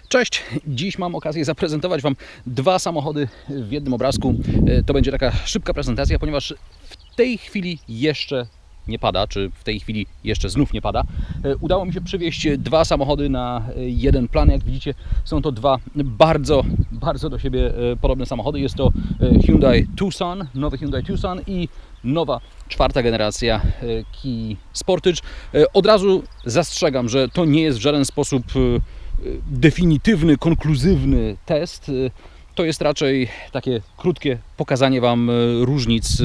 Cześć! Dziś mam okazję zaprezentować Wam dwa samochody w jednym obrazku. To będzie taka szybka prezentacja, ponieważ w tej chwili jeszcze nie pada, czy w tej chwili jeszcze znów nie pada. Udało mi się przywieźć dwa samochody na jeden plan. Jak widzicie, są to dwa bardzo do siebie podobne samochody. Jest to Hyundai Tucson, nowy Hyundai Tucson i nowa czwarta generacja Kia Sportage. Od razu zastrzegam, że to nie jest w żaden sposób definitywny, konkluzywny test. To jest raczej takie krótkie pokazanie Wam różnic,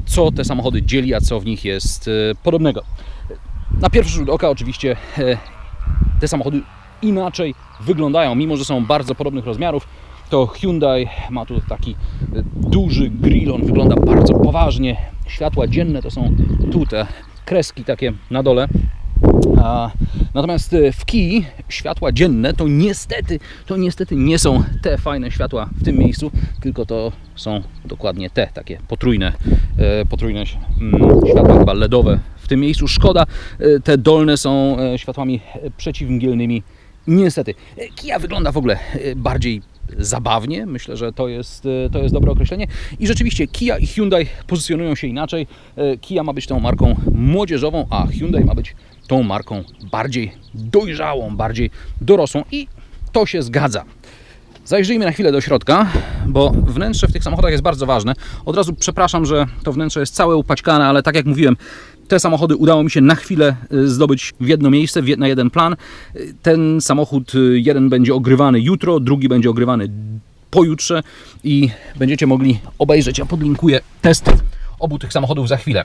co te samochody dzieli, a co w nich jest podobnego. Na pierwszy rzut oka oczywiście te samochody inaczej wyglądają, mimo że są bardzo podobnych rozmiarów. To Hyundai ma tu taki duży grill, on wygląda bardzo poważnie. Światła dzienne to są tu te kreski takie na dole. Natomiast w Kii światła dzienne to niestety nie są te fajne światła w tym miejscu, tylko to są dokładnie te takie potrójne światła, chyba LEDowe w tym miejscu. Szkoda, te dolne są światłami przeciwmgielnymi. Niestety. Kia wygląda w ogóle bardziej zabawnie. Myślę, że to jest dobre określenie. I rzeczywiście Kia i Hyundai pozycjonują się inaczej. Kia ma być tą marką młodzieżową, a Hyundai ma być tą marką bardziej dojrzałą, bardziej dorosłą i to się zgadza. Zajrzyjmy na chwilę do środka, bo wnętrze w tych samochodach jest bardzo ważne. Od razu przepraszam, że to wnętrze jest całe upaćkane, ale tak jak mówiłem, te samochody udało mi się na chwilę zdobyć w jedno miejsce, na jeden plan. Ten samochód jeden będzie ogrywany jutro, drugi będzie ogrywany pojutrze i będziecie mogli obejrzeć. Ja podlinkuję test obu tych samochodów za chwilę.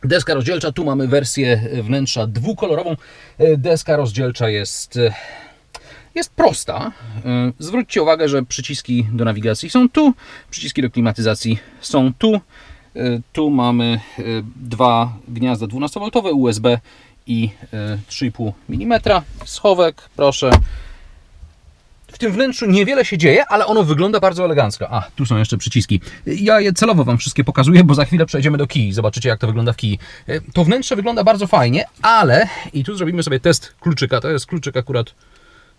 Deska rozdzielcza, tu mamy wersję wnętrza dwukolorową. Deska rozdzielcza jest prosta. Zwróćcie uwagę, że przyciski do nawigacji są tu, przyciski do klimatyzacji są tu. Tu mamy dwa gniazda 12V USB i 3,5 mm. Schowek, proszę. W tym wnętrzu niewiele się dzieje, ale ono wygląda bardzo elegancko. A, tu są jeszcze przyciski. Ja je celowo Wam wszystkie pokazuję, bo za chwilę przejdziemy do Kii. Zobaczycie, jak to wygląda w Kii. To wnętrze wygląda bardzo fajnie, ale... I tu zrobimy sobie test kluczyka. To jest kluczyk akurat...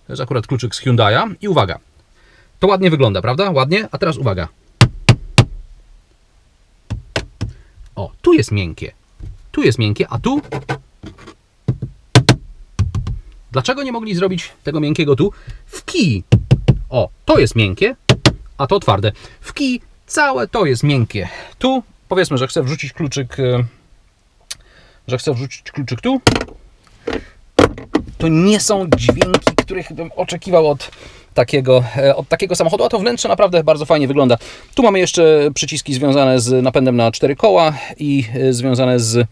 To jest akurat kluczyk z Hyundai'a. I uwaga. To ładnie wygląda, prawda? Ładnie. A teraz uwaga. O, tu jest miękkie. Tu jest miękkie, a tu... Dlaczego nie mogli zrobić tego miękkiego tu? W Kii. O, to jest miękkie, a to twarde. W Kii całe to jest miękkie. Tu powiedzmy, że chcę wrzucić kluczyk, tu. To nie są dźwięki, których bym oczekiwał od takiego samochodu, a to wnętrze naprawdę bardzo fajnie wygląda. Tu mamy jeszcze przyciski związane z napędem na 4 koła i związane z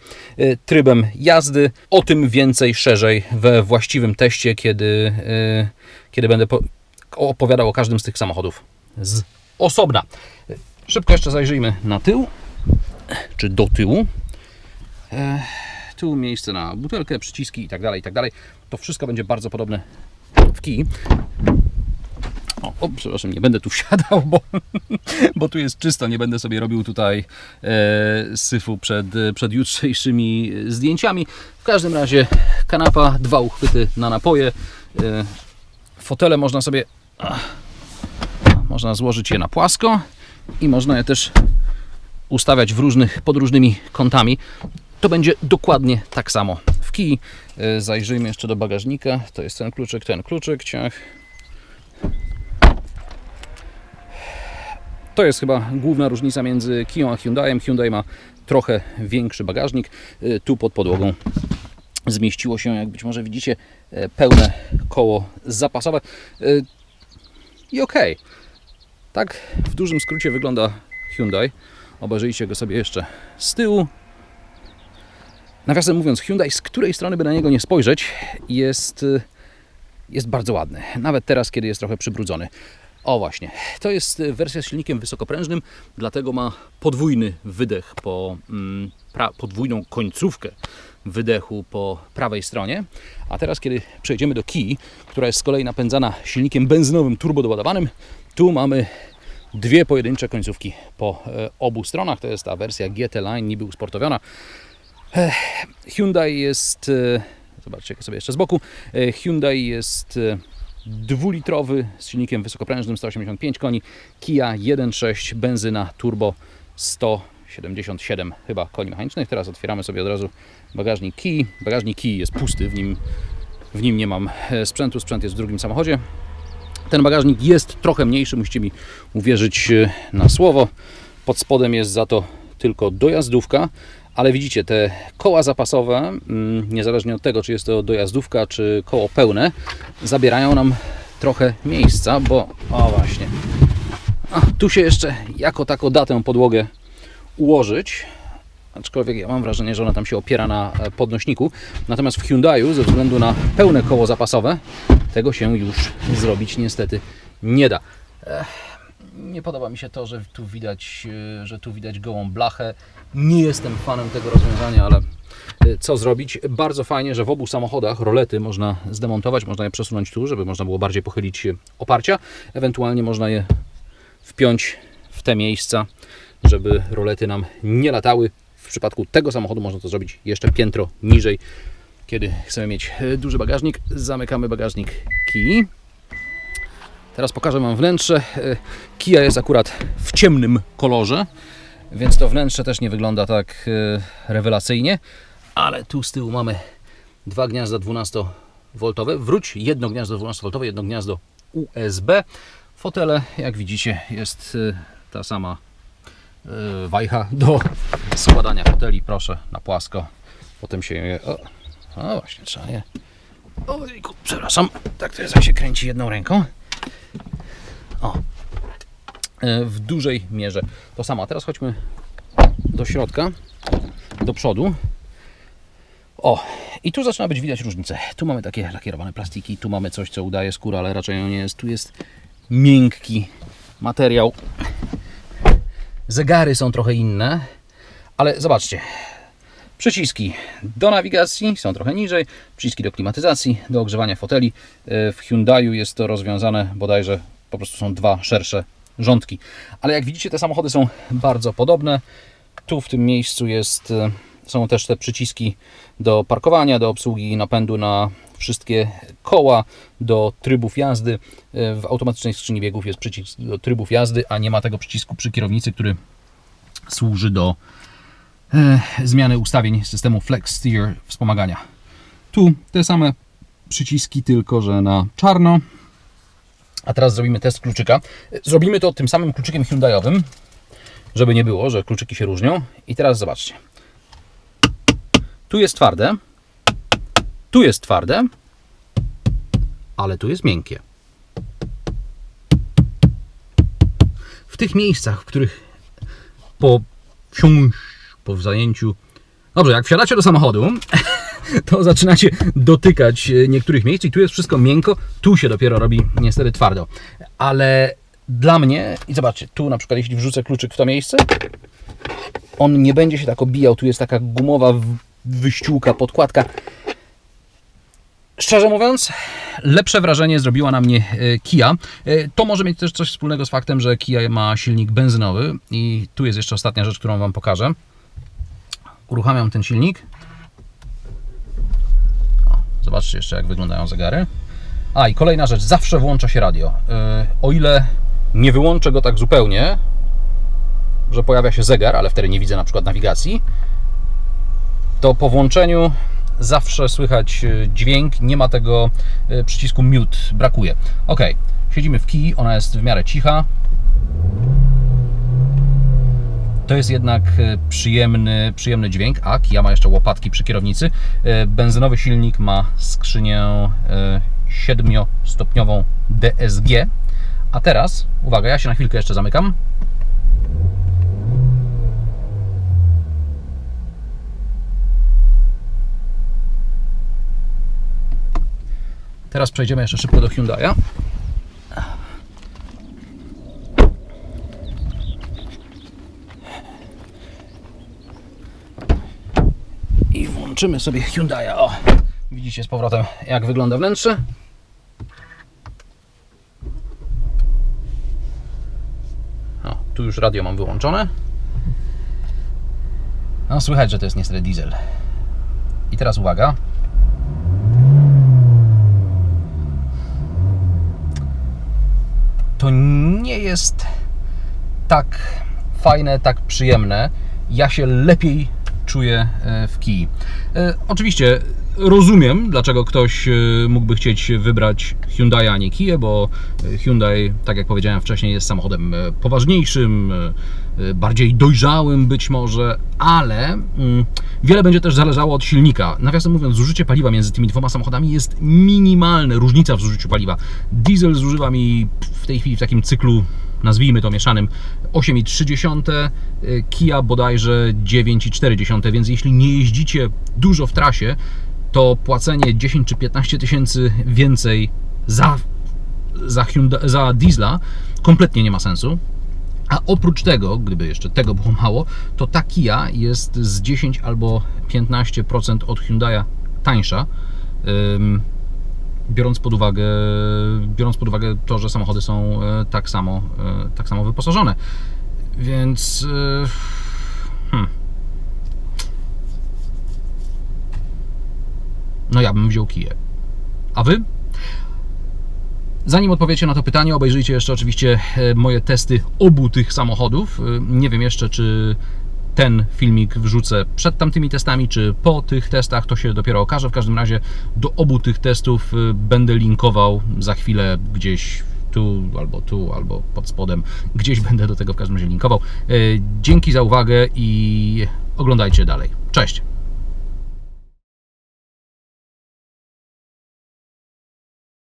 trybem jazdy. O tym więcej szerzej we właściwym teście, kiedy będę opowiadał o każdym z tych samochodów z osobna. Szybko jeszcze zajrzyjmy na tył, czy do tyłu. Tu miejsce na butelkę, przyciski i tak dalej, i tak dalej. To wszystko będzie bardzo podobne w Kii. O, przepraszam, nie będę tu wsiadał, bo tu jest czysto. Nie będę sobie robił tutaj syfu przed jutrzejszymi zdjęciami. W każdym razie kanapa, dwa uchwyty na napoje. Fotele można złożyć je na płasko i można je też ustawiać pod różnymi kątami. To będzie dokładnie tak samo w Kii. Zajrzyjmy jeszcze do bagażnika. To jest ten kluczyk, ciach. To jest chyba główna różnica między Kią a Hyundaiem. Hyundai ma trochę większy bagażnik. Tu pod podłogą zmieściło się, jak być może widzicie, pełne koło zapasowe. I okej. Tak w dużym skrócie wygląda Hyundai. Obejrzyjcie go sobie jeszcze z tyłu. Nawiasem mówiąc, Hyundai, z której strony by na niego nie spojrzeć, jest bardzo ładny. Nawet teraz, kiedy jest trochę przybrudzony. O właśnie, to jest wersja z silnikiem wysokoprężnym, dlatego ma podwójny wydech, podwójną końcówkę wydechu po prawej stronie. A teraz, kiedy przejdziemy do Kii, która jest z kolei napędzana silnikiem benzynowym turbodoładowanym, tu mamy dwie pojedyncze końcówki po obu stronach. To jest ta wersja GT Line, niby usportowiona. Hyundai jest... Zobaczcie sobie jeszcze z boku. Hyundai jest dwulitrowy z silnikiem wysokoprężnym 185 koni, Kia 1.6 benzyna turbo 177 chyba koni mechanicznych. Teraz otwieramy sobie od razu bagażnik Kii. Bagażnik Kii jest pusty, w nim nie mam sprzętu, sprzęt jest w drugim samochodzie. Ten bagażnik jest trochę mniejszy, musicie mi uwierzyć na słowo. Pod spodem jest za to tylko dojazdówka, ale widzicie, te koła zapasowe, niezależnie od tego, czy jest to dojazdówka, czy koło pełne, zabierają nam trochę miejsca, bo o właśnie, tu się jeszcze jako tako da tę podłogę ułożyć, aczkolwiek ja mam wrażenie, że ona tam się opiera na podnośniku, natomiast w Hyundaiu ze względu na pełne koło zapasowe tego się już zrobić niestety nie da. Nie podoba mi się to, że tu widać gołą blachę. Nie jestem fanem tego rozwiązania, ale co zrobić? Bardzo fajnie, że w obu samochodach rolety można zdemontować, można je przesunąć tu, żeby można było bardziej pochylić oparcia. Ewentualnie można je wpiąć w te miejsca, żeby rolety nam nie latały. W przypadku tego samochodu można to zrobić jeszcze piętro niżej. Kiedy chcemy mieć duży bagażnik, zamykamy bagażnik Kii. Teraz pokażę Wam wnętrze. Kia jest akurat w ciemnym kolorze, więc to wnętrze też nie wygląda tak rewelacyjnie, ale tu z tyłu mamy dwa gniazda 12V. Jedno gniazdo 12V, jedno gniazdo USB. Fotele, jak widzicie, jest ta sama wajcha do składania foteli. Proszę, na płasko. Potem się je... O właśnie, trzeba je... Ojku, przepraszam. Tak to jest, jak się kręci jedną ręką. O, w dużej mierze to samo. Teraz chodźmy do środka, do przodu. O, i tu zaczyna być widać różnicę. Tu mamy takie lakierowane plastiki, tu mamy coś, co udaje skórę, ale raczej ją nie jest. Tu jest miękki materiał. Zegary są trochę inne, ale zobaczcie. Przyciski do nawigacji są trochę niżej, przyciski do klimatyzacji, do ogrzewania foteli. W Hyundaiu jest to rozwiązane, bodajże po prostu są dwa szersze rządki. Ale jak widzicie, te samochody są bardzo podobne. Tu w tym miejscu są też te przyciski do parkowania, do obsługi napędu na wszystkie koła, do trybów jazdy. W automatycznej skrzyni biegów jest przycisk do trybów jazdy, a nie ma tego przycisku przy kierownicy, który służy do zmiany ustawień systemu Flex Steer wspomagania. Tu te same przyciski, tylko że na czarno. A teraz zrobimy test kluczyka. Zrobimy to tym samym kluczykiem Hyundaiowym, żeby nie było, że kluczyki się różnią. I teraz zobaczcie. Tu jest twarde, ale tu jest miękkie. W tych miejscach, w których po zajęciu... Dobrze, jak wsiadacie do samochodu, to zaczynacie dotykać niektórych miejsc i tu jest wszystko miękko, tu się dopiero robi niestety twardo. Ale dla mnie, i zobaczcie, tu na przykład jeśli wrzucę kluczyk w to miejsce, on nie będzie się tak obijał, tu jest taka gumowa wyściółka, podkładka. Szczerze mówiąc, lepsze wrażenie zrobiła na mnie Kia. To może mieć też coś wspólnego z faktem, że Kia ma silnik benzynowy i tu jest jeszcze ostatnia rzecz, którą Wam pokażę. Uruchamiam ten silnik. Zobaczcie jeszcze, jak wyglądają zegary. A i kolejna rzecz, zawsze włącza się radio. O ile nie wyłączę go tak zupełnie, że pojawia się zegar, ale wtedy nie widzę na przykład nawigacji, to po włączeniu zawsze słychać dźwięk, nie ma tego przycisku mute, brakuje. Ok, siedzimy w Kii, ona jest w miarę cicha. To jest jednak przyjemny dźwięk, a Kia ma jeszcze łopatki przy kierownicy. Benzynowy silnik ma skrzynię 7-stopniową DSG. A teraz, uwaga, ja się na chwilkę jeszcze zamykam. Teraz przejdziemy jeszcze szybko do Hyundai'a. I włączymy sobie Hyundai'a. O, widzicie z powrotem, jak wygląda wnętrze. O, tu już radio mam wyłączone. No, słychać, że to jest niestety diesel. I teraz uwaga. to nie jest tak fajne, tak przyjemne. Ja się lepiej czuję w Kii. Oczywiście rozumiem, dlaczego ktoś mógłby chcieć wybrać Hyundai, a nie Kię, bo Hyundai, tak jak powiedziałem wcześniej, jest samochodem poważniejszym, bardziej dojrzałym być może, ale wiele będzie też zależało od silnika. Nawiasem mówiąc, zużycie paliwa między tymi dwoma samochodami jest minimalne, różnica w zużyciu paliwa. Diesel zużywa mi w tej chwili w takim cyklu, nazwijmy to mieszanym, 8,3, Kia bodajże 9,4, więc jeśli nie jeździcie dużo w trasie, to płacenie 10 czy 15 tysięcy więcej za diesla kompletnie nie ma sensu. A oprócz tego, gdyby jeszcze tego było mało, to ta Kia jest z 10 albo 15% od Hyundai'a tańsza, biorąc pod uwagę to, że samochody są tak samo wyposażone. Więc no ja bym wziął Kię. A Wy? Zanim odpowiecie na to pytanie, obejrzyjcie jeszcze oczywiście moje testy obu tych samochodów. Nie wiem jeszcze, czy ten filmik wrzucę przed tamtymi testami, czy po tych testach, to się dopiero okaże. W każdym razie do obu tych testów będę linkował za chwilę gdzieś tu, albo pod spodem. Gdzieś będę do tego w każdym razie linkował. Dzięki za uwagę i oglądajcie dalej. Cześć!